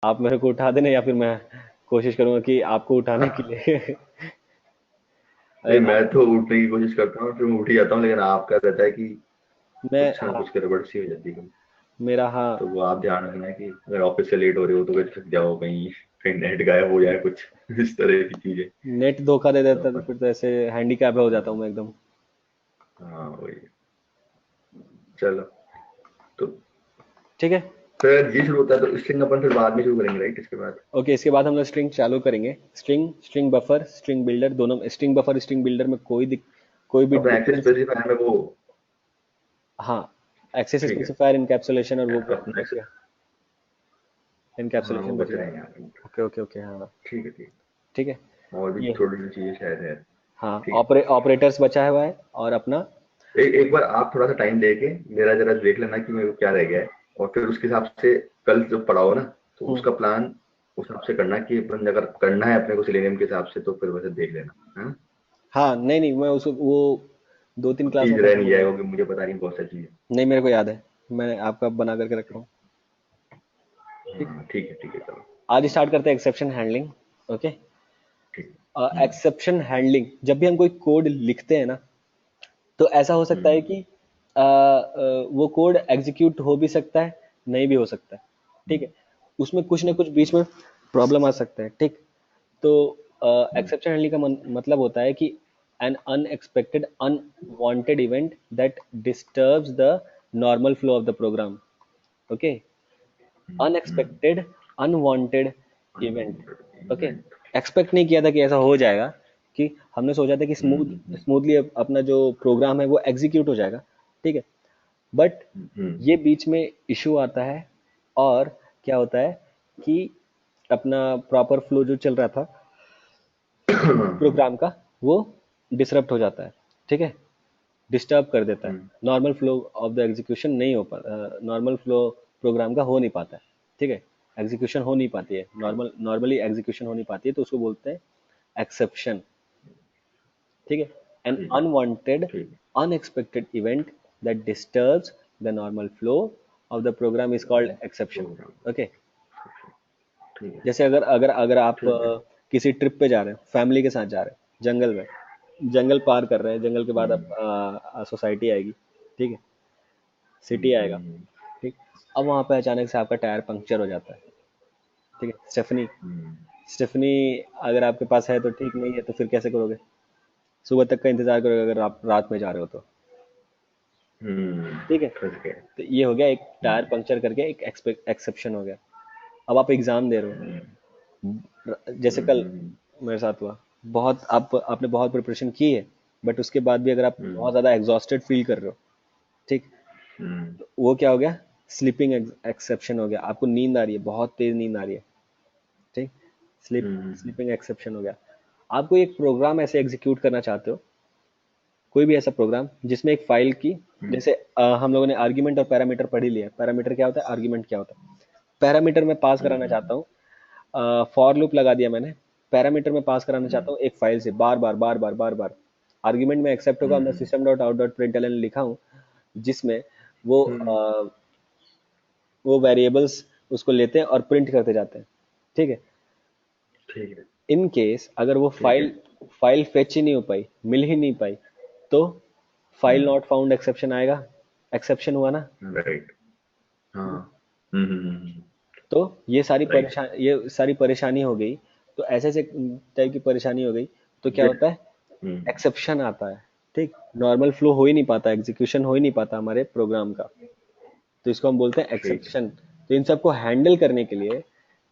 आप मेरे को उठा देना या फिर मैं कोशिश करूंगा कि आपको उठाने के लिए। नहीं, अरे मैं तो उठने की कोशिश करता हूँ, फिर मैं उठ ही जाता हूँ, लेकिन आपका रहता है कि मैं कुछ ना हाँ, कुछ गड़बड़ सी हो जाती है। मेरा हाँ। तो वो आप ध्यान रखना है कि अगर ऑफिस से लेट हो रहे हो तो कहीं थक जाओ, कहीं कहीं नेट गायब हो जाए, कुछ इस तरह की चीजें। नेट धोखा दे तो देता है तो अपन, फिर तो ऐसे हैंडीकैप हो जाता हूँ हाँ, मैं एकदम। हाँ वही। चलो, तो ठीक है। फिर ये शुरू होता है तो स्ट्रिंग अपन फिर बाद में शुरू करेंगे, राइट, इसके बाद। ओके, इसके बाद हम लोग स्ट्रिंग चालू करेंगे। String, string buffer, string builder, दोनों स्ट्रिंग बफर स्ट्रिंग बिल्डर में कोई भी अपने एक्सेस डिफरेंस। स्पेसिफायर में वो, हाँ, एक्सेस ठीक है, स्पेसिफायर, इनकैप्सुलेशन और वो भी अपना बच एक्सेस, गया। हाँ वो इनकैप्सुलेशन बच बच गया। रहे हैं यहाँ पे। ओके ओके ओके, हाँ। ठीक है, ठीक ठीक है। है, और भी ये थोड़ी सी चीजें शायद है। हाँ, ठीक है। ऑपरेटर्स बचा हुआ है और अपना। एक बार आप थोड़ा सा टाइम लेके मेरा जरा देख लेना कि मेरे को क्या रह गया है, और फिर उसके हिसाब से कल जब पढ़ाओ ना, तो हम्म, उसका प्लान उस हिसाब से करना कि अपन अगर करना है अपने को सिलेनियम के हिसाब से, तो फिर वैसे देख लेना है। हाँ, नहीं नहीं, मैं उसको वो 2-3 क्लास में चीज रह पढ़ा नहीं लूंगा। जाएगा, क्योंकि मुझे पता नहीं बहुत सारी चीजें। नहीं, मेरे को याद है, मैंने आपका बना करके रखा हूँ। ठीक। हाँ ठीक है, ठीक है, चलो। आज स्टार्ट करते हैं एक्सेप्शन हैंडलिंग। ओके। ठीक है। एक्सेप्शन हैंडलिंग, जब भी हम कोई कोड लिखते हैं ना, तो ऐसा हो सकता है हम्म, कि वो कोड एग्जीक्यूट हो भी सकता है, नहीं भी हो सकता है। ठीक हम्म, है। उसमें कुछ ना कुछ बीच में प्रॉब्लम आ सकता है। ठीक। तो हम्म, एक्सेप्शन हैंडलिंग का मतलब होता है कि an unexpected unwanted event that disturbs the normal flow of the program. Okay. Hmm, unexpected unwanted event. Okay. Event. Expect नहीं किया था कि ऐसा हो जाएगा, कि हमने सोचा था कि हम्म, स्मूथली अपना जो प्रोग्राम है वो एग्जीक्यूट हो जाएगा। ठीक है। बट हम्म, ये बीच में इशू आता है, और क्या होता है कि अपना प्रॉपर फ्लो जो चल रहा था हम्म, प्रोग्राम का, वो डिसरप्ट हो जाता है। ठीक है। डिस्टर्ब कर देता है। Hmm, normal flow of the execution नहीं हो पा, नॉर्मल फ्लो प्रोग्राम का हो नहीं पाता है। ठीक है। एग्जीक्यूशन हो नहीं पाती है, ठीक, नॉर्मली एग्जीक्यूशन हो नहीं पाती है, तो उसको बोलते हैं एक्सेप्शन। ठीक है। एन ठीक है, अनवांटेड ठीक है, unexpected event that disturbs the normal flow of the program is called exception. Program, okay. ठीक है, जैसे अगर अगर अगर आप ठीक है। किसी ट्रिप पे जा रहे हैं, फैमिली के साथ जा रहे हैं, जंगल में, जंगल पार कर रहे हैं, जंगल के बाद हम्म, आप सोसाइटी आएगी। ठीक है। सिटी हम्म, आएगा। ठीक। अब वहां पे अचानक से आपका टायर पंक्चर हो जाता है। ठीक है। स्टेफनी, हम्म, स्टेफनी अगर आपके पास है तो ठीक, नहीं है तो फिर कैसे करोगे? सुबह तक का इंतजार करोगे अगर आप रात में जा रहे हो तो। ठीक है। फंस गए। तो ये हो गया एक हम्म, टायर पंक्चर करके एक एक्सेप्शन हो गया। अब आप एग्जाम दे रहे हम्म, हो, जैसे कल हम्म, मेरे साथ हुआ। बहुत आपने बहुत प्रिपरेशन की है, बट उसके बाद भी अगर आप हम्म, बहुत ज्यादा एग्जॉस्टेड फील कर रहे हो। ठीक। हम्म, तो वो क्या हो गया? स्लीपिंग एक्सेप्शन हो गया। आपको नींद आ रही है, बहुत तेज नींद आ रही है। ठीक। हम्म, स्लीपिंग एक्सेप्शन हो गया। आप कोई एक प्रोग्राम ऐसे एग्जीक्यूट करना चाहते हो, कोई भी ऐसा प्रोग्राम जिसमें एक फाइल की, हम्म, जैसे हम लोगों ने आर्ग्यूमेंट और पैरामीटर पढ़ ही लिया। पैरामीटर क्या होता है, आर्ग्यूमेंट क्या होता है। पैरामीटर में पास कराना हम्म, चाहता हूँ, फॉर लूप लगा दिया मैंने। पैरामीटर में पास कराना चाहता हम्म, हूँ एक फाइल से, बार बार बार बार बार बार। आर्ग्यूमेंट में एक्सेप्ट होगा, मैं hmm, system dot out dot println लिखा हूँ, जिसमें वो हम्म, वो वेरिएबल्स उसको लेते हैं और प्रिंट करते जाते हैं। ठीक है। ठीक है, इन केस अगर वो ठीक है, फाइल फाइल फेच ही नहीं हो पाई, मिल ही नहीं पाई, तो file hmm, not found exception आएगा। एक्सेप्शन हुआ ना? राइट, हाँ, तो राइट। ये सारी परेशानी हो गई। तो ऐसे ऐसे टाइप की परेशानी हो गई, तो क्या ये, होता है? एक्सेप्शन आता है। ठीक। नॉर्मल फ्लो हो ही नहीं पाता, एग्जीक्यूशन हो ही नहीं पाता हमारे प्रोग्राम का, तो इसको हम बोलते हैं ठीक है, एक्सेप्शन। तो इन सबको हैंडल करने के लिए,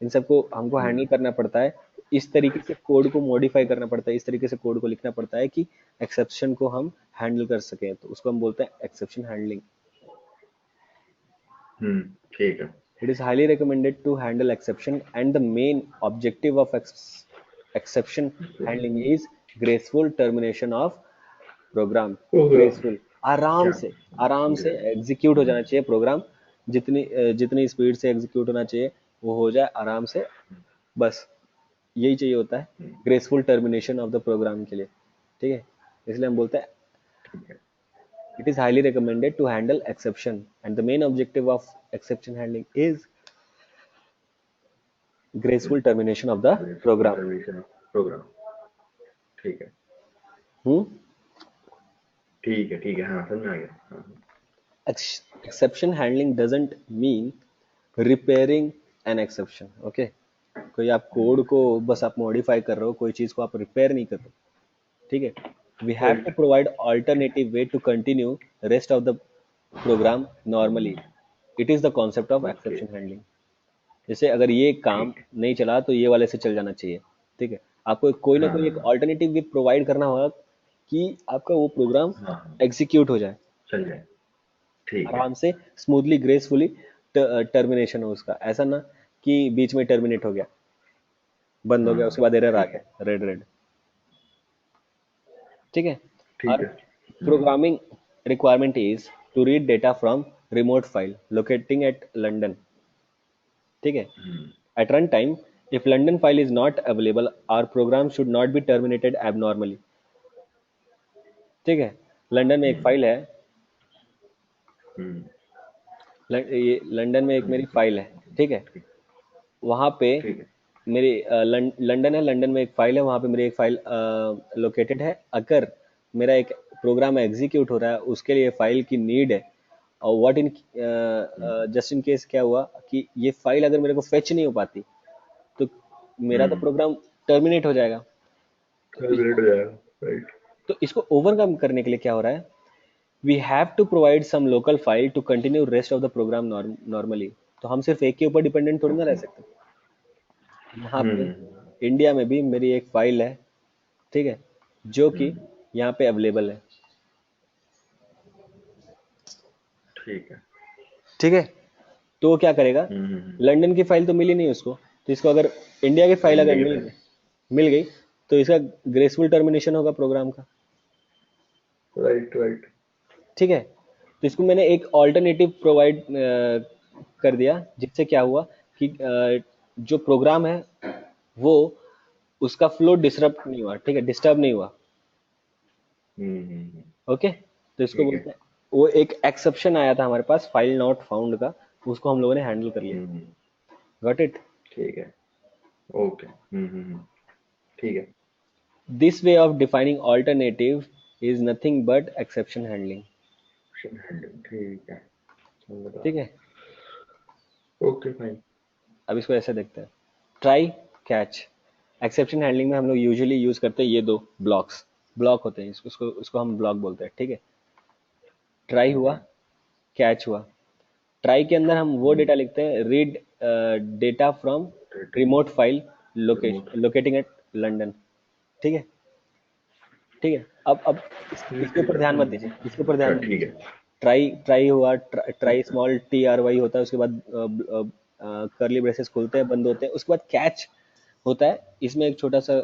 इन सबको हमको हैंडल करना पड़ता है। इस तरीके से कोड को मॉडिफाई करना पड़ता है, इस तरीके से कोड को लिखना पड़ता है कि एक्सेप्शन को हम हैंडल कर सकें, तो उसको हम बोलते हैं एक्सेप्शन हैंडलिंग। ठीक है, It is highly recommended to handle exception, and the main objective of exception handling is graceful termination of program. होगा Graceful, आराम क्या, से, आराम से एग्जीक्यूट हो जाना चाहिए प्रोग्राम। जितनी स्पीड से एग्जीक्यूट होना चाहिए वो हो जाए आराम से, बस यही चाहिए होता है graceful termination of the program के लिए। ठीक है। इसलिए हम बोलते हैं ठीक है, it is highly recommended to handle exception, and the main objective of exception handling is graceful termination of the program. Termination program. ठीक है हम्म ठीक है, हाँ समझ में आ गया, हाँ हाँ। Exception handling doesn't mean repairing an exception. Okay, कोई आप कोड को बस आप मॉडिफाई कर रहे हो, कोई चीज को आप रिपेयर नहीं कर रहे हो, ठीक है। We have to write. Provide alternative way to continue rest of the program normally. It is the concept of okay. Exception handling. जैसे अगर ये काम ठीक है। नहीं चला तो ये वाले से चल जाना चाहिए, ठीक है। आपको कोई ना कोई एक हाँ ऑल्टरनेटिव वे प्रोवाइड करना होगा कि आपका वो प्रोग्राम हाँ हाँ, एग्जीक्यूट हो जाए चल जाए। ठीक है। आराम से, स्मूथली, ग्रेसफुली टर्मिनेशन हो उसका। ऐसा ना कि बीच में टर्मिनेट हो गया, बंद हो गया, उसके हाँ बाद एरर आ ठीक है। गया रेड रेड, ठीक है। ठीक और है। Programming requirement is to read data from remote file locating at London, ठीक है। At run time, if London file is not available, our program should not be terminated abnormally, ठीक है। लंदन में एक हम्म फाइल है, हम्म, ये लंदन में एक मेरी फाइल है, ठीक है। ठीक। वहाँ पे ठीक है। मेरी लंदन है, लंदन में एक फाइल है, वहाँ पे मेरी एक फाइल लोकेटेड है। अगर मेरा एक प्रोग्राम एग्जीक्यूट हो रहा है, उसके लिए फाइल की नीड है, और what in just in case क्या हुआ कि ये फाइल अगर मेरे को फेच नहीं हो पाती, तो मेरा तो हम्म, प्रोग्राम टर्मिनेट हो जाएगा। तो टर्मिनेट हो जाएगा। राइट। इसको ओवरकम करने के लिए क्या हो रहा है, we have to provide some local file to continue rest of the program normally. तो हम सिर्फ एक के ऊपर डिपेंडेंट थोड़ी ना रह ओके। सकते। यहाँ पे हम्म इंडिया में भी मेरी एक फाइल है, ठीक है, जो कि हम्म, यहाँ पे अवेलेबल है, ठीक है। ठीक है। तो वो क्या करेगा, हम्म, लंदन की फाइल तो मिली नहीं उसको, तो इसको अगर इंडिया की फाइल अगर इंडिया के पास। मिल गई, तो इसका ग्रेसफुल टर्मिनेशन होगा प्रोग्राम का, राइट राइट। ठीक है। तो इसको मैंने एक ऑल्टरनेटिव प्रोवाइड कर दिया, जिससे क्या हुआ कि जो प्रोग्राम है वो, उसका फ्लो डिसरप्ट नहीं हुआ, ठीक है, डिस्टर्ब नहीं हुआ। हम्म, ओके, तो इसको ठीक है। बोलते हैं, वो एक एक्सेप्शन आया था हमारे पास फाइल नॉट फाउंड का, उसको हम लोगों ने हैंडल कर लिया। हम्म, गॉट इट। ठीक है। ओके। ठीक है। This way of defining alternative is nothing but exception handling, option handle, ठीक है, समझ रहा ठीक हूँ। है। Okay fine. अब इसको ऐसे देखते हैं, ट्राई, कैच। एक्सेप्शन हैंडलिंग में हम लोग यूजुअली यूज करते हैं ये दो ब्लॉक्स, ब्लॉक होते हैं, उसको हम ब्लॉक बोलते हैं, ठीक है। ट्राई ठीक हुआ, है। कैच हुआ। ट्राई के अंदर हम वो हम्म, डेटा लिखते हैं, read data from right. Remote file remote. Location locating at London, ठीक है, ठीक है। अब इसके ठीक है। ऊपर ध्यान मत दीजिए, इसके ऊपर अच्छा ध्यान मत ठीक दीजिए। है। ट्राई ट्राई हुआ, ट्राई अच्छा। स्मॉल टी आर वाई होता है, उसके बाद करली ब्रेसेस खुलते हैं, बंद होते हैं, उसके बाद कैच होता है। इसमें एक छोटा सा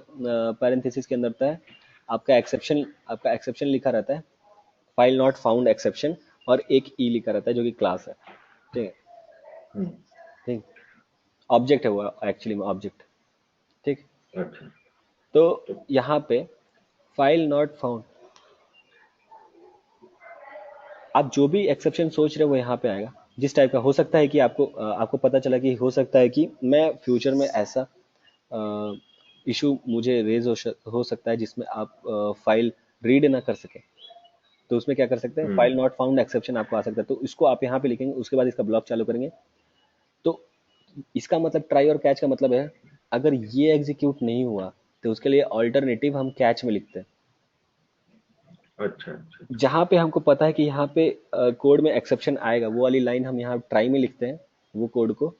पैरेंथेसिस के अंदर होता है, आपका एक्सेप्शन लिखा रहता है, फाइल नॉट फाउंड एक्सेप्शन, और एक ई लिखा रहता है जो कि क्लास है, ठीक है, हम्म, ठीक। ऑब्जेक्ट है वो, एक्चुअली में ऑब्जेक्ट, ठीक। अच्छा। तो तो यहाँ पे फाइल नॉट फाउंड, आप जो भी एक्सेप्शन सोच रहे हो वो यहाँ पे आएगा। जिस टाइप का हो सकता है कि आपको पता चला कि हो सकता है कि मैं फ्यूचर में ऐसा इशू मुझे रेज हो सकता है जिसमें आप फाइल रीड ना कर सके, तो उसमें क्या कर सकते हैं, file hmm not found exception आपको आ सकता है, तो इसको आप यहाँ पे लिखेंगे, उसके बाद इसका ब्लॉक चालू करेंगे। तो इसका मतलब ट्राई और कैच का मतलब है, अगर ये एग्जीक्यूट नहीं हुआ तो उसके लिए ऑल्टरनेटिव हम कैच में लिखते हैं। अच्छा अच्छा अच्छा। जहां पे हमको पता है कि यहाँ पे कोड में एक्सेप्शन आएगा, वो वाली लाइन हम यहाँ ट्राई में लिखते हैं, वो कोड को,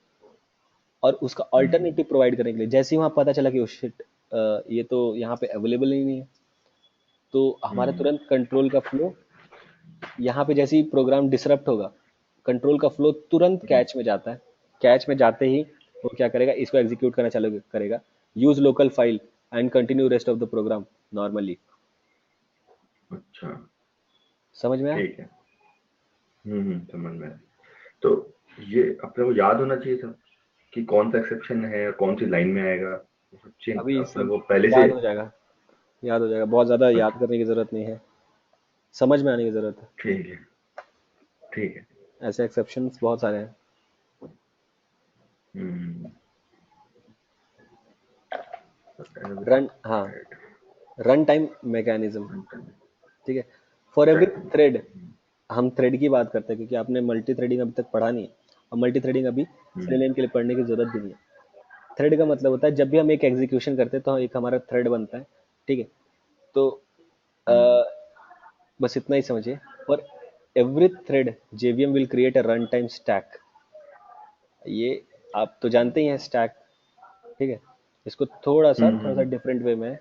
और उसका हम्म ऑल्टरनेटिव प्रोवाइड करने के लिए जैसे ही वहां पता चला कि शिट, ये तो यहाँ पे अवेलेबल ही नहीं है, तो हमारा हम्म तुरंत कंट्रोल का फ्लो, यहाँ पे जैसे ही प्रोग्राम डिसरप्ट होगा, कंट्रोल का फ्लो तुरंत हम्म, कैच में जाता है। कैच में जाते ही वो क्या करेगा, इसको एग्जीक्यूट करना चालू करेगा, use local file and continue rest of the program normally. अच्छा। समझ में आया। ठीक है। समझ में आया। तो ये अपने को याद होना चाहिए था कि कौन सा एक्सेप्शन है और कौन सी लाइन में आएगा, वो सब अभी अपने सब को पहले से। याद हो जाएगा, याद हो जाएगा, बहुत ज़्यादा याद अच्छा। करने की ज़रूरत नहीं है, समझ में आने की ज़रूरत है। ठीक है। ठीक है। ऐसे एक्सेप्शंस बहुत सारे हैं। हम्म रन, हाँ, रन टाइम मैकेनिज्म, ठीक है। फॉर एवरी थ्रेड, हम थ्रेड की बात करते हैं क्योंकि आपने मल्टी थ्रेडिंग अभी तक पढ़ा नहीं है, और मल्टी थ्रेडिंग अभी सेलेनियम के लिए पढ़ने की जरूरत भी नहीं है। थ्रेड का मतलब होता है जब भी हम एक एग्जीक्यूशन करते हैं तो एक हमारा थ्रेड बनता है, ठीक है। तो अ, बस इतना ही समझिए। और every thread JVM will create a run time stack, ये आप तो जानते ही हैं स्टैक, ठीक है। इसको थोड़ा सा डिफरेंट वे में है,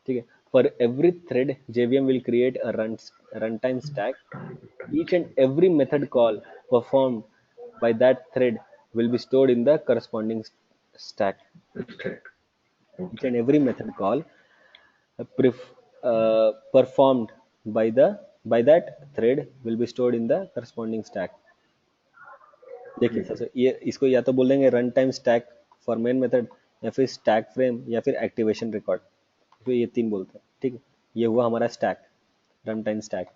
ठीक है। For every thread JVM will create a run time stack, each and every method call performed by that thread will be stored in the corresponding stack. Stack. Each okay. and every method call performed by the by that thread will be stored in the corresponding stack. देखिए ठीक है। सबसे ये इसको या तो बोलेंगे run time stack for main method, या फिर स्टैक फ्रेम, या फिर एक्टिवेशन रिकॉर्ड, फिर ये तीन बोलते हैं, ठीक है। ये हुआ हमारा स्टैक, रन टाइम स्टैक।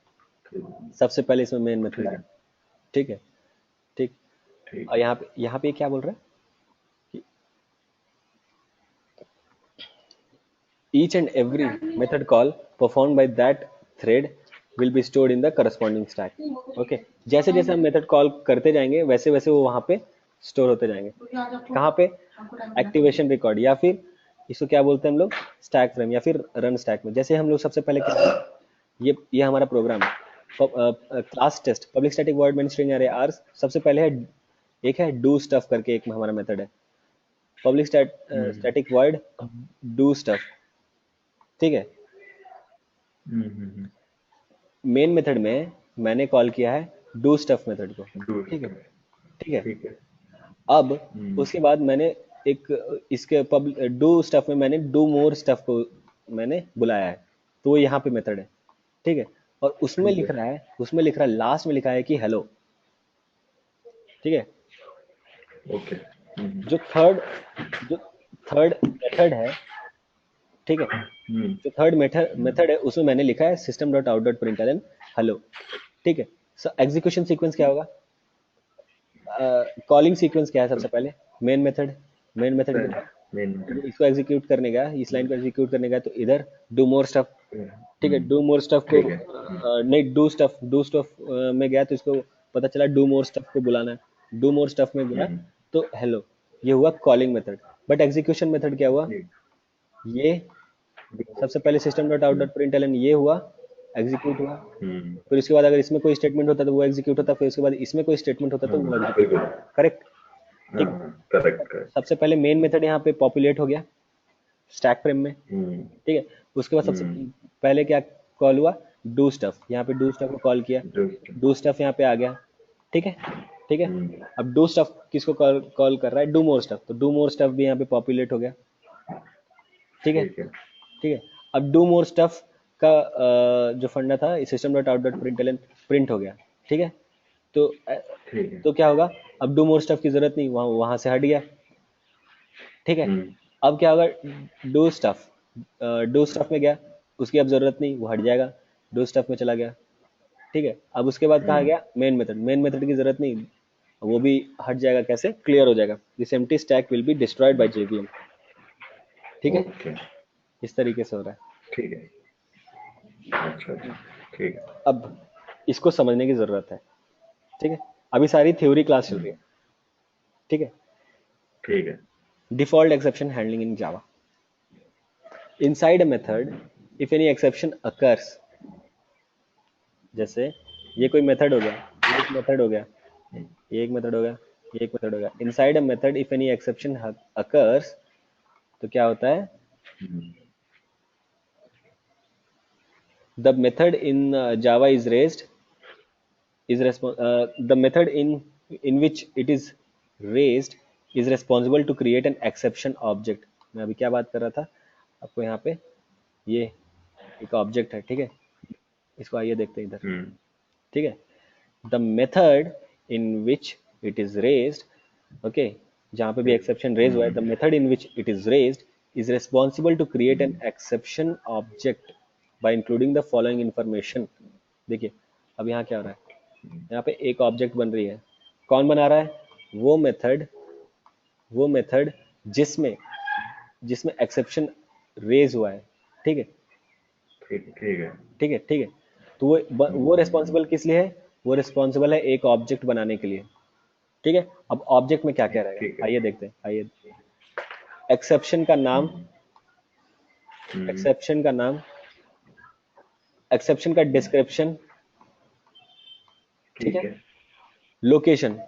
ठीक। सबसे पहले इसमें मेन मेथड ठीक आया, है। ठीक है, ठीक। ठीक और है। यहाँ पे क्या बोल रहे हैं कि each and every method call performed by that thread will be stored in the corresponding stack. Okay, जैसे जैसे हम मेथड कॉल करते जाएंगे वैसे वैसे वो वहां पे स्टोर होते जाएंगे। कहाँ पे? एक्टिवेशन रिकॉर्ड, या फिर इसको क्या बोलते हैं हम लोग, स्टैक फ्रेम, या फिर रन स्टैक में। जैसे हम लोग सबसे पहले क्या, ये हमारा प्रोग्राम है class test public static void main string array args. सबसे पहले है एक है डू स्टफ करके, एक हमारा मेथड है public hmm static void do stuff, ठीक है। हम्म। मेन मेथड में मैंने कॉल किया है डू स्टफ मेथड को, ठीक है, दूर। ठीक है। ठीक है। अब हम्म। उसके बाद मैंने एक इसके डू स्टफ में मैंने डू मोर स्टफ को मैंने बुलाया है, तो वो यहाँ पे मेथड है, ठीक है। और ठीक है। उसमें लिख रहा है लास्ट में लिखा है कि हेलो, ठीक है। ओके। जो थर्ड जो थर्ड मेथड है, ठीक है, हम्म जो थर्ड मेथड है उसमें मैंने लिखा है system dot out dot println hello, ठीक है। सो एग्जीक्यूशन सीक्वेंस क्या होगा, कॉलिंग सीक्वेंस क्या है, सबसे पहले मेन मेथड के बाद मेन। इसको एग्जीक्यूट करने का, इस लाइन को एग्जीक्यूट करने का, तो इधर डू मोर स्टफ, ठीक है। हम्म। डू मोर स्टफ को ठीक है। नहीं, डू स्टफ में गया तो इसको पता चला डू मोर स्टफ को बुलाना है, डू मोर स्टफ में गया हम्म। तो हेलो, ये हुआ calling method. But execution method क्या हुआ, ठीक। ये सबसे पहले system dot out dot println ये हुआ, एग्जीक्यूट हुआ। हम्म। फिर उसके बाद अगर इसमें कोई स्टेटमेंट होता तो वो एग्जीक्यूट होता, फिर उसके बाद इसमें कोई स्टेटमेंट होता तो वो एग्जीक्यूट बिल्कुल। होता, करेक्ट, हाँ ठीक। हाँ, करेक्ट करेक्ट। सबसे पहले मेन मेथड यहाँ पे पॉपुलेट हो गया स्टैक फ्रेम में, हम्म ठीक है। उसके बाद सबसे हम्म। पहले क्या कॉल हुआ, डू स्टफ, यहाँ पे डू स्टफ को कॉल किया, जस्ट। डू स्टफ यहाँ पे आ गया, ठीक है, ठीक है। हम्म। अब डू स्टफ किसको कॉल कॉल कर रहा है, डू मोर स्टफ, तो डू मोर स्टफ भी यहाँ पे पॉपुलेट हो गया, ठीक है, ठीक है। ठीक है। अब डू मोर स्टफ का जो फंडा था system dot out dot print print हो गया, ठीक है। तो ठीक है। तो क्या होगा, अब डू मोर स्टफ की जरूरत नहीं, वहां वहां से हट गया, ठीक है। हम्म अब क्या होगा, डू स्टफ डू स्टफ में गया, उसकी अब जरूरत नहीं, वो हट जाएगा, डू स्टफ में चला गया, ठीक है। अब उसके बाद कहा हम्म। गया मेन मेथड की जरूरत नहीं, वो भी हट जाएगा, कैसे क्लियर हो जाएगा, this empty stack will be destroyed by JVM, ठीक है। ओके। इस तरीके से हो रहा है। ठीक है। अच्छा अच्छा। ठीक है। अब इसको समझने की जरूरत है, ठीक है। अभी सारी थ्योरी क्लास चल रही है, ठीक है। ठीक है। Default exception handling in Java, inside a method if any exception occurs, जैसे ये कोई मेथड हो गया, ये एक मेथड हो गया, ये एक मेथड हो गया, ये एक मेथड हो गया, inside a method if any exception occurs, तो क्या होता है, hmm the method in Java is raised is the method in which it is raised is responsible to create an exception object। मैं अभी क्या बात कर रहा था आपको, यहाँ पे ये एक ऑब्जेक्ट है, ठीक है। इसको आइए देखते हैं इधर, हम्म। ठीक है। The method in which it is raised, okay, जहाँ पे भी एक्सेप्शन रेज हुआ है, the method in which it is raised is responsible to create an exception object by including the following information। देखिए अब यहाँ क्या हो रहा है, यहाँ पे एक ऑब्जेक्ट बन रही है, कौन बना रहा है, वो मेथड जिसमें जिसमें एक्सेप्शन रेज हुआ है, ठीक है, ठीक है। ठीक है, ठीक है। तो वो रिस्पॉन्सिबल किस लिए है? वो रिस्पॉन्सिबल है एक ऑब्जेक्ट बनाने के लिए, ठीक है। अब ऑब्जेक्ट में क्या क्या रहेगा, ठीक है। आइए देखते हैं, आइए। एक्सेप्शन का नाम, हम्म, हम्म, एक्सेप्शन का नाम, एक्सेप्शन का डिस्क्रिप्शन, ठीक ठीक है, है। लोकेशन,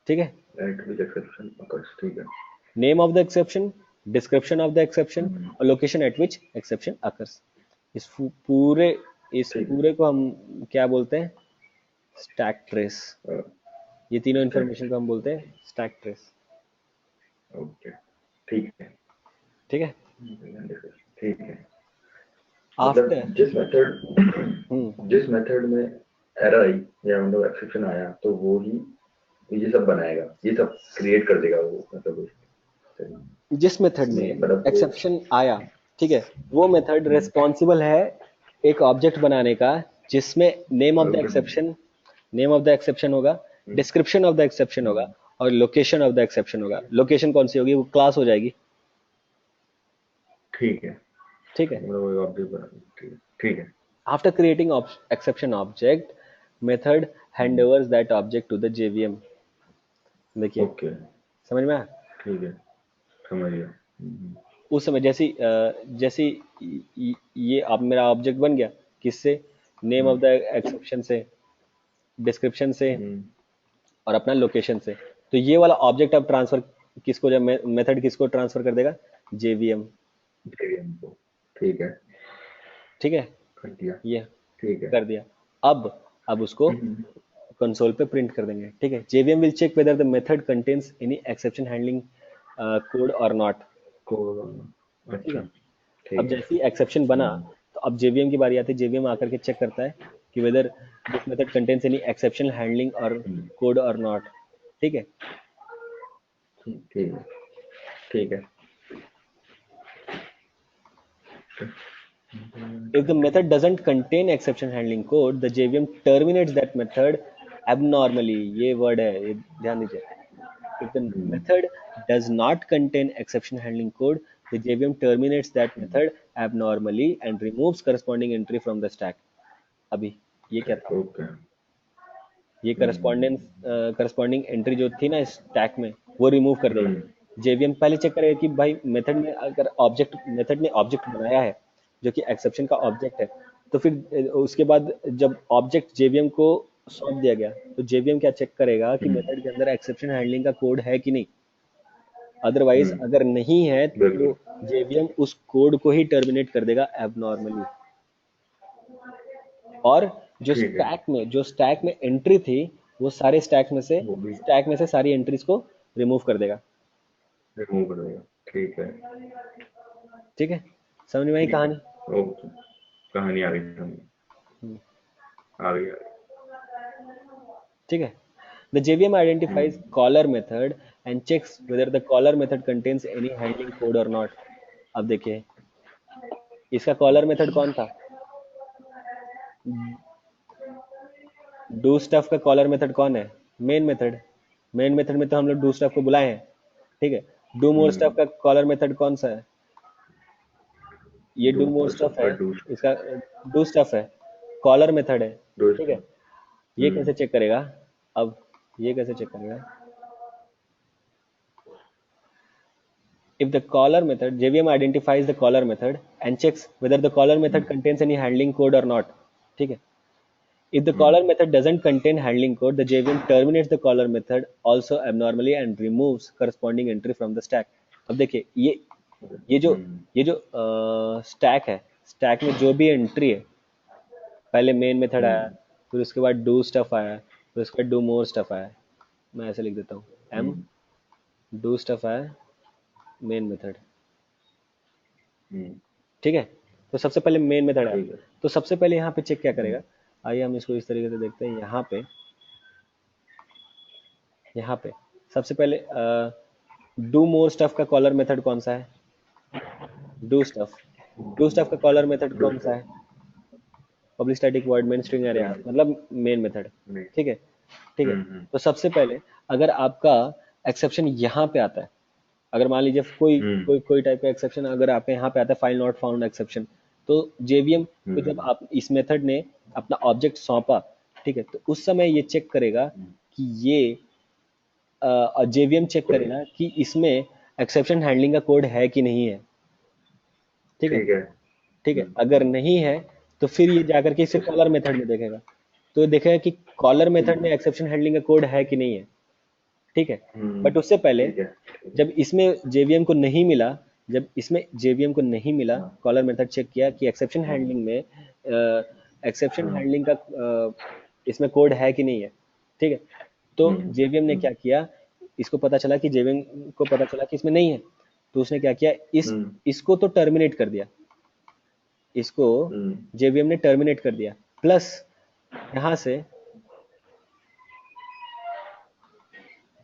ठीक है, एट विच एक्सेप्शन occurs, ठीक है। Name of the exception, description of the exception, hmm, और location at which exception occurs. इस पूरे, इस ठीक पूरे को हम क्या बोलते हैं? Stack trace. है। ये तीनों स्टैक, इंफॉर्मेशन को हम बोलते हैं स्टैक ट्रेस, ओके, ठीक है। ठीक है। ठीक है। आफ्टर, मतलब हम्म, जिस मेथड में एरर आई या मतलब एक्सेप्शन आया तो वो ही ये सब बनाएगा, ये सब क्रिएट कर देगा वो, मतलब जिस मेथड इसमें में मतलब वो। एक्सेप्शन आया, ठीक है, वो मेथड हम्म, रिस्पॉन्सिबल है एक ऑब्जेक्ट बनाने का, जिसमें name of the okay. Exception, name of the exception होगा, हम्म, डिस्क्रिप्शन ऑफ द एक्सेप्शन होगा, हम्म, और लोकेशन ऑफ द एक्सेप्शन होगा। लोकेशन कौन सी होगी? वो क्लास हो जाएगी, ठीक है। ठीक है। मतलब वो ऑब्जेक्ट बना, ठीक है, ठीक है। After creating exception object, method hmm, handovers that object to the JVM. देखिए, ओके, समझ में आया? ठीक है, समझ गया। उस समय जैसी जैसी ये अब मेरा ऑब्जेक्ट बन गया, किससे? Name of hmm, the exception से, डिस्क्रिप्शन से, हम्म, और अपना लोकेशन से। तो ये वाला ऑब्जेक्ट अब ट्रांसफर किसको, जब मेथड किसको ट्रांसफर कर देगा? जेवीएम, JVM को, ठीक है, ठीक है। कर दिया, ये ठीक है। कर दिया। अब उसको हम्म, कंसोल पे प्रिंट कर देंगे, ठीक है। JVM will check whether the method contains any exception handling code और नॉट, को, ठीक अच्छा, है। अब ठीक है। जैसे ही एक्सेप्शन बना, तो अब जेवीएम की बारी आती है। जेवीएम आकर के चेक करता है कि whether this method contains any exception handling और हम्म, कोड और नॉट, ठीक है। ठीक है, ठीक है। If the method doesn't contain exception handling code, the JVM terminates that method abnormally. ये word है, ये ध्यान दीजिए। If the hmm, method does not contain exception handling code, the JVM terminates that method abnormally and removes corresponding entry from the stack. अभी ये क्या था? Okay. ये करस्पॉन्डिंग एंट्री जो थी ना स्टैक में, वो रिमूव कर देगा। हम्म, जेवीएम पहले चेक करेगा कि भाई मेथड में अगर ऑब्जेक्ट, मेथड ने ऑब्जेक्ट बनाया है जो कि एक्सेप्शन का ऑब्जेक्ट है, तो फिर उसके बाद जब ऑब्जेक्ट जेवीएम को सौंप दिया गया, तो जेवीएम क्या चेक करेगा कि हम्म, मेथड के अंदर एक्सेप्शन हैंडलिंग का कोड है कि नहीं। अदरवाइज हम्म, अगर नहीं है, तो बिल्कुल, जेवीएम उस कोड को ही टर्मिनेट कर देगा एबनॉर्मली। और ठीक है। जो स्टैक में एंट्री थी, वो सारे वो भी स्टैक में से सारी एंट्रीज को रिमूव कर देगा, रिमूव कर देगा, ठीक है, ठीक है। समझ में आई ठीक कहानी? है, ओके। कहानी आ गई समझ, हम्म, आ गई, आ गई। ठीक है। The JVM identifies hmm, caller method and checks whether the caller method contains any handling code और नॉट। अब देखिए, इसका कॉलर मेथड कौन था? डू स्टफ का कॉलर मेथड कौन है? Main method. मेन मेथड में तो हम लोग डू स्टफ को बुलाए हैं, ठीक है। डू मोर स्टफ हम्म, का कॉलर मेथड कौन सा है? ये do do more more stuff stuff है, का डू, इसका डू स्टफ है, कॉलर मेथड है, डू ठीक है। स्टफ। ये हम्म, कैसे चेक करेगा? अब ये कैसे चेक करेगा? if the caller method, JVM identifies the caller method and checks whether the caller method hmm, contains any handling code or not, ठीक है। If the hmm, caller method doesn't contain handling code, the JVM terminates the caller method also abnormally and removes corresponding entry from the stack. अब देखिए, ये जो हम्म, ये जो stack है, stack में जो भी एंट्री है, पहले मेन मेथड आया, हम्म, फिर उसके बाद डू स्टफ आया, फिर उसके बाद डू मोर स्टफ आया। मैं ऐसे लिख देता हूँ, एम हम्म, डू स्टफ आया, मेन मेथड, हम्म, ठीक है। तो सबसे पहले मेन मेथड आया, ठीक है। तो सबसे पहले यहाँ पे चेक क्या हम्म, करेगा? आइए हम इसको इस तरीके से देखते हैं। यहाँ पे सबसे पहले डू मोर स्टफ का कॉलर मेथड कौन सा है? Do stuff. डू स्टफ का कॉलर मेथड डू कौन सा है? Stuff, public static void main string अरे, मेन, मतलब मेन मेथड, नहीं, ठीक है, ठीक है। हम्म, तो सबसे पहले अगर आपका एक्सेप्शन यहाँ पे आता है, अगर मान लीजिए कोई हम्म कोई कोई टाइप का एक्सेप्शन अगर आपके यहाँ पे आता है, फाइल नॉट फाउंड एक्सेप्शन, तो जेवीएम को जब हम्म आप इस मेथड ने अपना ऑब्जेक्ट सौंपा, ठीक है, तो उस समय ये चेक करेगा कि ये जेवीएम चेक करेगा कि इसमें एक्सेप्शन हैंडलिंग का कोड है कि नहीं है। ठीक है। ठीक है। ठीक है, अगर नहीं है तो फिर ये जाकर के इसे तो कॉलर मेथड में देखेगा, तो ये देखेगा कि कॉलर मेथड ठीक में है। एक्सेप्शन हैंडलिंग का कोड है कि नहीं है। ठीक है। बट उससे पहले ठीक है। ठीक है। जब इसमें जेवीएम को नहीं मिला, जब इसमें जेवीएम को नहीं मिला, हाँ कॉलर मेथड चेक किया कि एक्सेप्शन हाँ हैंडलिंग में एक्सेप्शन हाँ। हैंडलिंग का इसमें कोड है कि नहीं है। ठीक है। तो जेवीएम ने हम्म क्या किया, इसको पता चला कि जेवीएम को पता चला कि इसमें नहीं है, तो उसने क्या किया, इस हम्म इसको तो टर्मिनेट कर दिया, इसको हम्म जेवीएम ने टर्मिनेट कर दिया, प्लस यहां से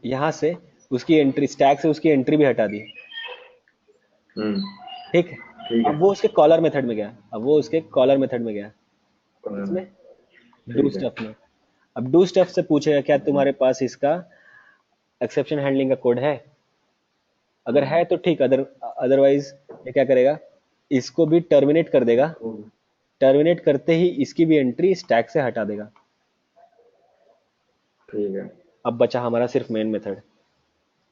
यहां से उसकी एंट्री, स्टैक से उसकी एंट्री भी हटा दी। हम्म। ठीक है। ठीक है। अब वो उसके कॉलर मेथड में गया, अब वो उसके कॉलर मेथड में गया, इसमें डू ठीक है। स्टफ में। अब डू स्टफ से पूछेगा क्या तुम्हारे पास इसका एक्सेप्शन हैंडलिंग का कोड है। अगर हम्म। है तो ठीक, अदरवाइज ये क्या करेगा, इसको भी टर्मिनेट कर देगा, इसको टर्मिनेट करते ही इसकी भी एंट्री स्टैक से हटा देगा। ठीक है। अब बचा हमारा सिर्फ मेन मेथड।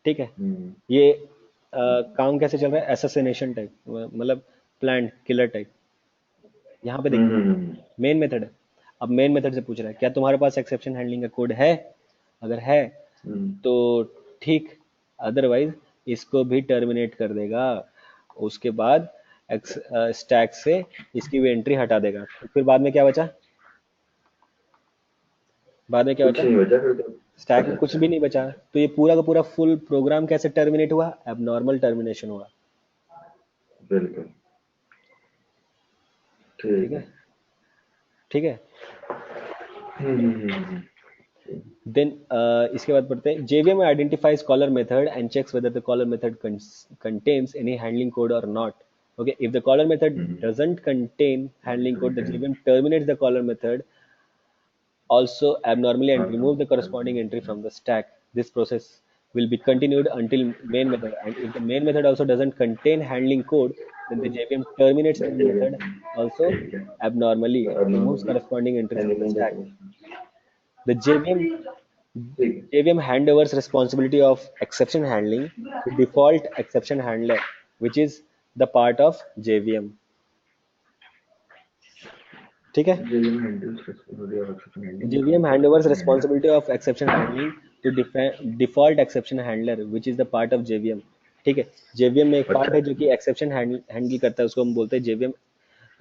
ठीक है। हम्म ये काम कैसे चल रहा है, एसेसिनेशन टाइप, मतलब प्लान किलर टाइप। यहाँ पे देखिए हम्म। मेन मेथड है। अब मेन मेथड से पूछ रहा है क्या तुम्हारे पास एक्सेप्शन हैंडलिंग का कोड है। अगर है हम्म। तो ठीक, अदरवाइज इसको भी टर्मिनेट कर देगा। उसके बाद स्टैक से इसकी भी एंट्री हटा देगा। तो फिर बाद में क्या बचा, बाद में क्या कुछ बचा, नहीं बचा फिर तो। स्टैक में कुछ भी नहीं बचा। तो ये पूरा का पूरा फुल प्रोग्राम कैसे टर्मिनेट हुआ, अब नॉर्मल टर्मिनेशन हुआ। बिल्कुल। ठीक ठीक है। है। ठीक है। हम्म। देन इसके बाद पढ़ते हैं, JVM identifies caller method and checks whether the caller method contains any handling code or not. Okay, if the caller method doesn't contain handling code, the JVM terminates the caller method also abnormally and remove the corresponding entry from the stack. This process will be continued until main method, and if the main method also doesn't contain handling code, then the JVM terminates the method also ठीक है। abnormally and removes corresponding entry from the stack. The ठीक है। JVM handovers responsibility of exception handling to default exception handler, which is the part of JVM. ठीक है। JVM handles responsibility of exception handling to JVM default handovers exception handler. responsibility of exception handling to default exception handler, which is the part of JVM. ठीक है। JVM में एक अच्छा। Part है जो कि एक्सेप्शन हैंडल करता है, उसको हम बोलते हैं JVM,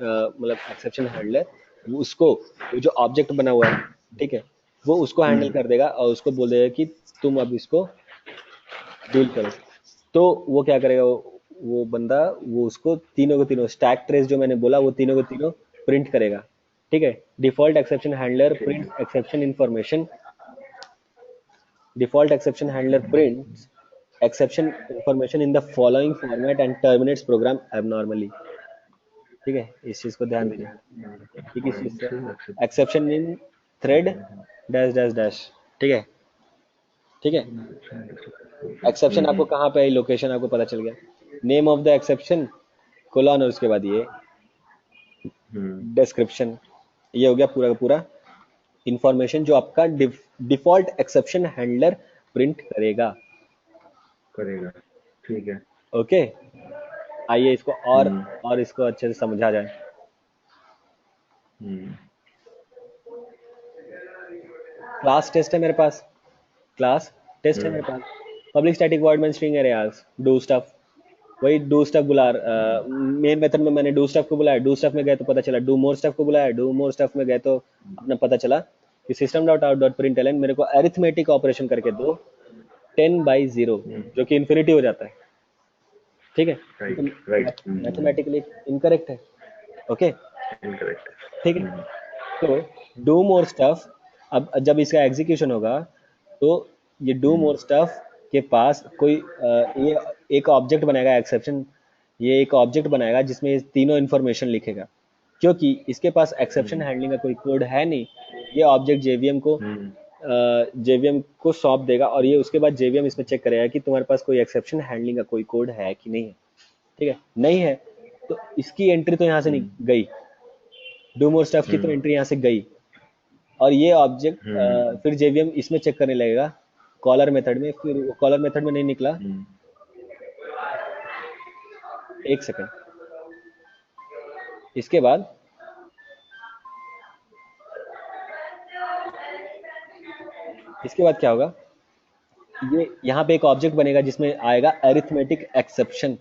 मतलब एक्सेप्शन हैंडलर। उसको, वो जो ऑब्जेक्ट बना हुआ है, ठीक है, वो उसको हैंडल कर देगा और उसको बोल देगा कि तुम अब इसको डील करो। तो वो क्या करेगा, वो बंदा, वो उसको तीनों के तीनों स्टैक ट्रेस जो मैंने बोला, वो तीनों के तीनों प्रिंट करेगा। ठीक है। डिफॉल्ट एक्सेप्शन हैंडलर ठीक प्रिंट है। Exception information, default exception handler prints exception information in the following format and terminates program abnormally. ठीक है, इस चीज को ध्यान ठीक दीजिए। है। ये किस चीज पॉइंट से, से except. Exception in thread dash dash dash. ठीक है। ठीक है। एक्सेप्शन आपको कहाँ पे है, लोकेशन आपको पता चल गया, name of the exception colon और उसके बाद ये हम्म। डिस्क्रिप्शन। ये हो गया पूरा का पूरा इंफॉर्मेशन जो आपका डिफॉल्ट एक्सेप्शन हैंडलर प्रिंट करेगा। करेगा। ठीक है। ओके। आइए इसको हम्म और इसको अच्छे से समझा जाए। हम्म। क्लास टेस्ट है मेरे पास, क्लास टेस्ट है मेरे पास, public static void main string arrays do stuff. वही डू स्टफ बुला, मेन मेथड में मैंने डू स्टफ को बुलाया, डू स्टफ में गए तो पता चला डू मोर स्टफ को बुलाया, डू मोर स्टफ में गए तो अपना पता चला कि system dot out dot print मेरे को अरिथमेटिक ऑपरेशन करके दो 10/0, जो कि इन्फिनिटी हो जाता है। ठीक है, ये तो राइट राइट। मैथमेटिकली इनकरेक्ट है। ओके। इनकरेक्ट। ठीक है। तो डू मोर स्टफ, अब जब इसका एग्जीक्यूशन होगा तो ये डू मोर स्टफ के पास कोई ये एक ऑब्जेक्ट बनाएगा एक्सेप्शन, ये एक ऑब्जेक्ट बनाएगा जिसमें ये तीनों इन्फॉर्मेशन लिखेगा, क्योंकि इसके पास एक्सेप्शन हैंडलिंग का कोई कोड है नहीं। ये ऑब्जेक्ट जेवीएम को जेवीएम को सौंप देगा और ये उसके बाद जेवीएम इसमें चेक करेगा कि तुम्हारे पास कोई एक्सेप्शन हैंडलिंग का कोई कोड है कि नहीं है। ठीक है, नहीं है तो इसकी एंट्री तो यहाँ से नहीं हम्म गई, डू मोर स्टफ की तो हम्म एंट्री यहाँ से गई, और ये ऑब्जेक्ट हम्म फिर जेवीएम इसमें चेक करने लगेगा कॉलर मेथड में, फिर वो कॉलर मेथड में नहीं निकला, हम्म एक सेकंड, इसके बाद क्या होगा, ये यहाँ पे एक ऑब्जेक्ट बनेगा जिसमें आएगा अरिथमेटिक एक्सेप्शन,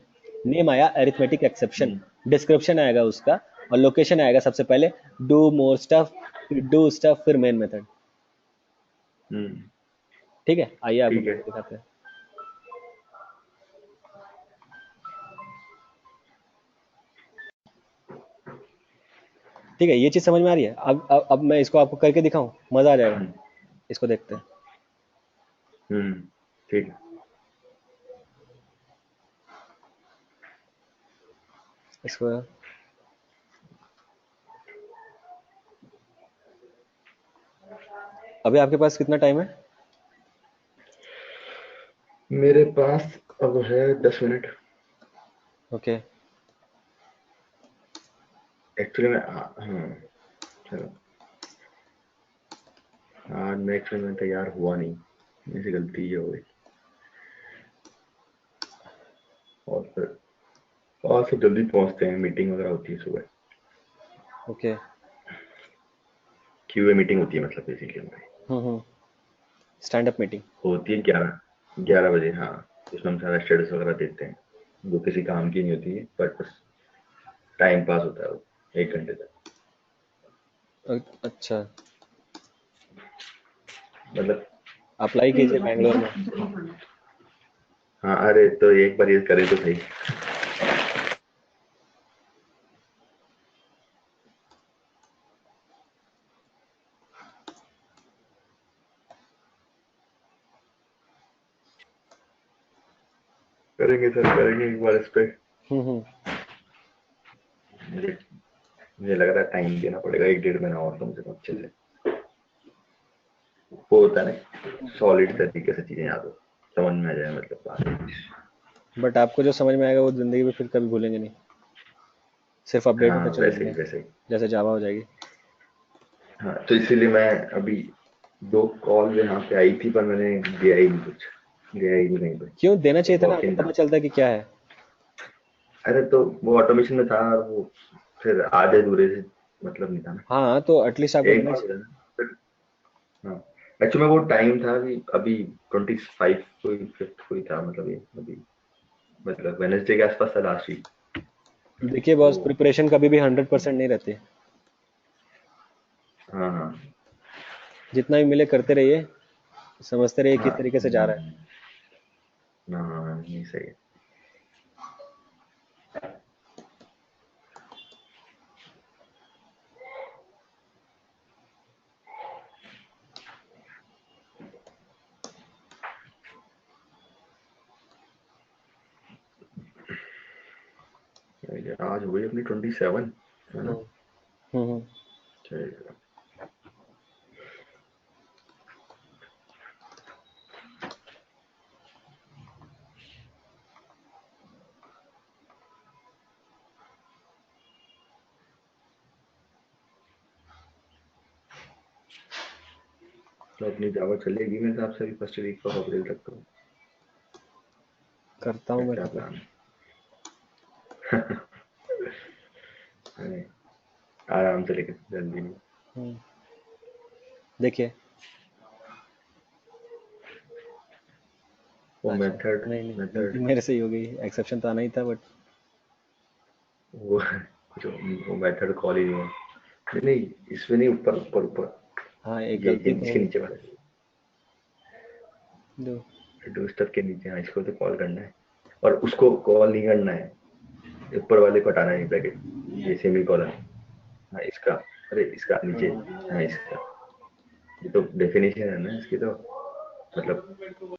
नेम आया अरिथमेटिक एक्सेप्शन, हम्म डिस्क्रिप्शन आएगा उसका, और लोकेशन आएगा सबसे पहले डू मोर स्टफ, फिर डू स्टफ, फिर मेन मेथड। हम्म, ठीक है, आइए आपको ठीक है। करके दिखाते हैं। ठीक है, ये चीज समझ में आ रही है। अब मैं इसको आपको करके दिखाऊं, मजा आ जाएगा, हम्म इसको देखते हैं। ठीक है। इसको अभी आपके पास कितना टाइम है? मेरे पास अब है 10 मिनट। ओके। एक्चुअली मैं हाँ, चलो, आज मैं एक्चुअली में तैयार हुआ नहीं, मेरी से गलती ये हो गई। और फिर और सब जल्दी पहुंचते हैं, मीटिंग वगैरह होती है सुबह, ओके। क्यूए मीटिंग होती है, मतलब बेसिकली हमारी हम्म। Stand up meeting. होती है 11 बजे। हाँ, उसमें हम सारा स्टेटस वगैरह देते हैं, जो किसी काम की नहीं होती है, बट बस टाइम पास होता है वो 1 घंटे तक। अच्छा, मतलब अप्लाई कीजिए बैंगलोर में। हाँ, अरे तो एक बार ये करे तो सही। करेंगे सर, करेंगे एक बार इस पे। हम्म। मुझे मुझे लग रहा है टाइम देना पड़ेगा 1 डेढ़ महीना और कम से कम, अच्छे से। वो होता है ना, सॉलिड तरीके से चीजें याद हो, समझ में आ जाए, मतलब बात। बट आपको जो समझ में आएगा वो जिंदगी में फिर कभी भूलेंगे नहीं, सिर्फ अपडेट हाँ, होते चले वैसे ही जाएंगे, वैसे ही। जैसे जावा हो जाएगी। हाँ, तो इसीलिए मैं अभी 2 कॉल यहाँ पे आई थी, पर मैंने दिया ही नहीं कुछ, गया ही नहीं कहीं पे। क्यों देना चाहिए था ना, वॉक आपको इन पता था। चलता है कि क्या है। अरे तो वो ऑटोमेशन में था, और वो फिर आधे अधूरे से मतलब नहीं था ना। हाँ तो एटलीस्ट आपको एक देना बार चाहिए। हुआ ना, फिर हाँ, एक्चुअली में वो टाइम था अभी अभी 25 कोई 5 कोई था, मतलब ये अभी, मतलब वेनेसडे के आसपास था लास्ट वीक। देखिए तो बॉस, प्रिपरेशन कभी भी 100% नहीं रहती, हाँ हाँ जितना भी मिले करते रहिए, समझते रहिए हाँ किस तरीके से जा रहा है। हाँ हाँ, नहीं सही है। ये आज हुई अपनी 27, है ना? हम्म हम्म। ठीक है। तो अपनी जावा चलेगी मेरे हिसाब से अभी फर्स्ट वीक ऑफ अप्रैल तक तो। करता क्या हूँ मैं क्या तो। प्लान है? आराम से, लेकिन जल्दी नहीं। हम्म, देखिए। वो अच्छा, मेथड नहीं नहीं, गलती मेथड मेरे से ही हो गई, एक्सेप्शन तो आना ही था बट। वो कुछ वो मेथड कॉल ही नहीं है। नहीं नहीं, इसमें नहीं, ऊपर ऊपर ऊपर, हाँ, एक ये गलती तो इसके होगी। नीचे वाला, दो। डू स्टफ के नीचे। हाँ, इसको तो कॉल करना है, और उसको कॉल नहीं करना है, ऊपर वाले को हटाना है, ब्रैकेट, ये सेमी कॉलन। हाँ, इसका, अरे इसका नीचे। हाँ, इसका, ये तो डेफिनेशन है ना इसकी, तो मतलब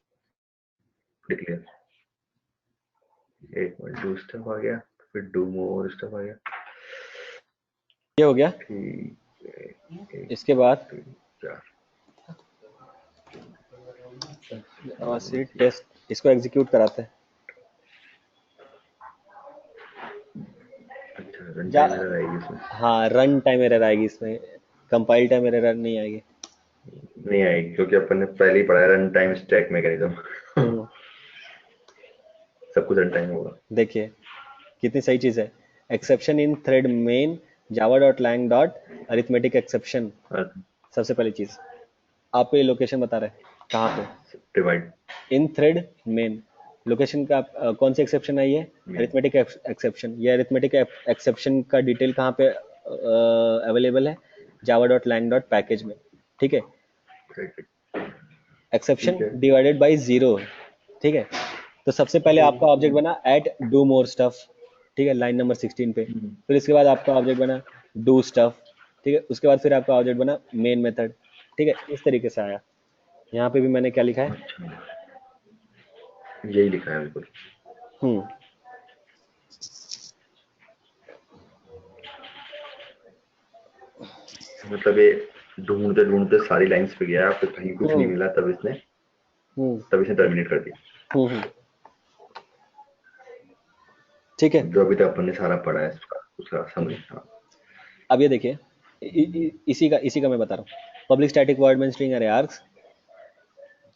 डिक्लेयर। एक मिनट, डू स्टफ आ गया, फिर डू मोर स्टफ आ गया। ये हो गया। ठीक है, एक इसके बाद तीन चार, और फिर टेस्ट इसको एग्जीक्यूट कराते हैं। अच्छा, रन जा टाइम एरर आएगी इसमें? हाँ, रन टाइम एरर आएगी इसमें, कंपाइल टाइम एरर नहीं आएगी। नहीं आएगी क्योंकि अपन ने पहले ही पढ़ा है रन टाइम स्टैक मैकेनिज्म। हम्म, सब कुछ रन टाइम होगा। देखिए कितनी सही चीज है। Exception in thread main Java dot lang dot arithmetic exception. सबसे पहली चीज आपको ये लोकेशन बता रहे हैं कहाँ पे, divide in thread main. Location का कौन सी एक्सेप्शन आई है, में। Arithmetic exception. ये अरिथमेटिक एक्सेप्शन का डिटेल कहाँ पे अवेलेबल है, Java dot lang dot package में। ठीक है, एक्सेप्शन ठीक है। Divided by zero. ठीक है, तो सबसे पहले आपका ऑब्जेक्ट बना एट डू मोर स्टफ। ठीक है, लाइन नंबर 16 पे। फिर इसके बाद आपका ऑब्जेक्ट बना डू स्टफ। ठीक है, उसके बाद फिर आपका ऑब्जेक्ट बना मेन मेथड। ठीक है, इस तरीके से आया। यहाँ पे भी मैंने क्या लिखा है, अच्छा, यही लिखा है बिल्कुल। हम्म, मतलब ये ढूंढते ढूंढते सारी लाइंस पे गया, फिर कहीं कुछ नहीं हम्म, मिला, हम्म, तब इसने टर्मिनेट कर दिया। हम्म। ठीक है, जो अभी तक अपन ने सारा पढ़ा है उसका उसका समरी। हाँ। अब ये देखिए, इसी का मैं बता रहा हूँ। पब्लिक स्टैटिक वर्ड में स्ट्रिंग अरे आर्क्स,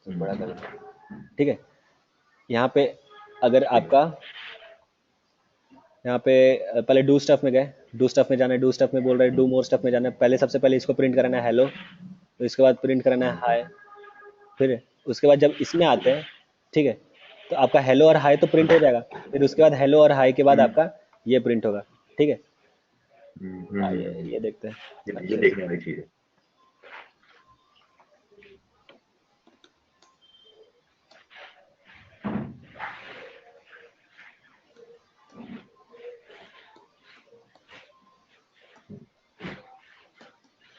बड़ा कर देता हूँ। ठीक है, यहाँ पे अगर ठीक है। आपका यहाँ पे पहले डू स्टफ में गए, डू स्टफ में जाना है, डू स्टफ में बोल रहे हैं डू मोर स्टफ में जाना है। पहले सबसे पहले इसको प्रिंट कराना है हेलो, तो इसके बाद प्रिंट कराना है हाय। फिर उसके बाद जब इसमें आते हैं, ठीक है, तो आपका हेलो और हाय तो प्रिंट हो जाएगा। फिर उसके बाद हेलो और हाय के बाद हम्म, आपका ये प्रिंट होगा। ठीक है, हम्म, हम्म, ये देखते हैं ये अच्छे से। देखने वाली चीज है।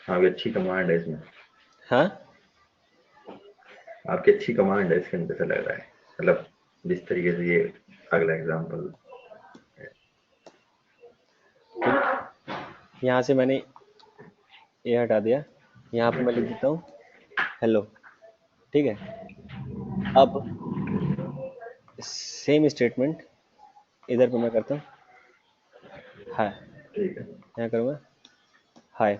हाँ, ये अच्छी कमांड है इसमें। हाँ, आपकी अच्छी कमांड है इसके अंदर से लग रहा है, मतलब जिस तरीके से ये अगला एग्जाम्पल। यहाँ से मैंने ये हटा दिया, यहाँ पे मैं लिख देता हूँ हेलो। ठीक है, अब सेम स्टेटमेंट इधर पे मैं करता हूँ हाय, ठीक है। यहाँ करूँगा हाय।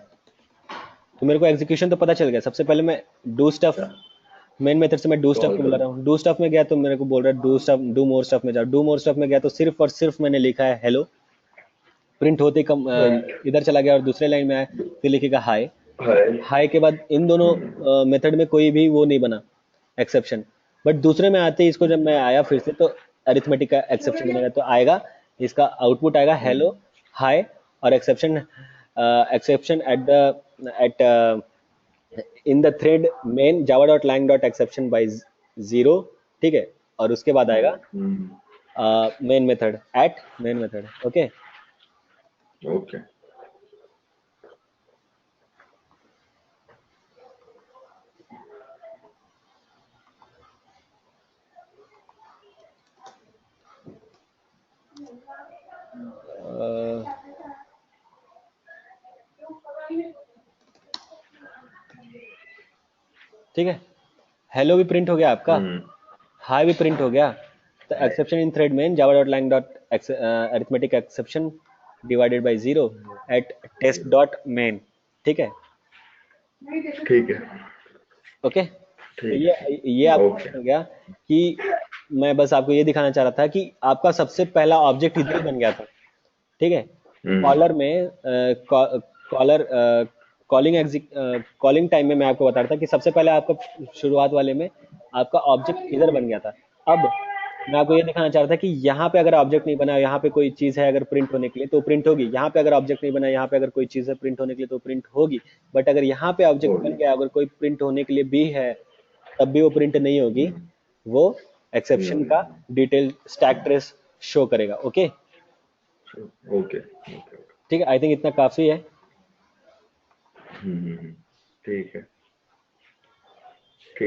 तो मेरे को एग्जीक्यूशन तो पता चल गया। सबसे पहले मैं डू स्टफ, क्या? मेन मेथड से मैं डू स्टफ कॉल को बुला करूँ? रहा हूँ। डू स्टफ में गया तो मेरे को बोल रहा है do stuff, do more stuff में जाओ। डू मोर स्टफ में गया तो सिर्फ और सिर्फ मैंने लिखा है हेलो, प्रिंट होते ही कम राइट। इधर चला गया और दूसरे लाइन में आया, फिर लिखेगा हाय। हाय। हाय के बाद इन दोनों मेथड में कोई भी वो नहीं बना एक्सेप्शन। बट दूसरे में आते ही इसको जब मैं आया फिर से, तो अरिथमेटिक का एक्सेप्शन बनेगा। तो आएगा, इसका आउटपुट आएगा हेलो हाय, और exception exception at the at in the thread main Java dot lang dot exception by zero. ठीक है, और उसके बाद आएगा main method at main method. Okay, okay. ठीक है, हेलो भी प्रिंट हो गया आपका, हम्म। हाई भी प्रिंट हो गया। तो exception in thread main Java dot lang dot arithmetic exception divided by zero at test dot main. ठीक है, ठीक है। ओके। तो ठीक है। ये आपको ओके। पता चल गया कि मैं बस आपको ये दिखाना चाह रहा था कि आपका सबसे पहला ऑब्जेक्ट इधर ही बन गया था। ठीक है, हम्म। कॉलर में कॉलर कॉलिंग एग्जिक कॉलिंग टाइम में मैं आपको बता रहा था कि सबसे पहले आपका शुरुआत वाले में आपका ऑब्जेक्ट इधर बन गया था। अब मैं आपको ये दिखाना चाह रहा था कि यहाँ पे अगर ऑब्जेक्ट नहीं बना, यहाँ पे कोई चीज है अगर प्रिंट होने के लिए तो प्रिंट होगी। यहाँ पे अगर ऑब्जेक्ट नहीं बना, यहाँ पे अगर कोई चीज है प्रिंट होने के लिए तो प्रिंट होगी। बट अगर यहाँ पे ऑब्जेक्ट बन होगी। गया, अगर कोई प्रिंट होने के लिए भी है, तब भी वो प्रिंट नहीं होगी। हम्म, वो नहीं एक्सेप्शन होगी। का डिटेल स्टैक ट्रेस शो करेगा। Okay, okay, okay. ठीक है, आई थिंक इतना काफी है। ठीक है।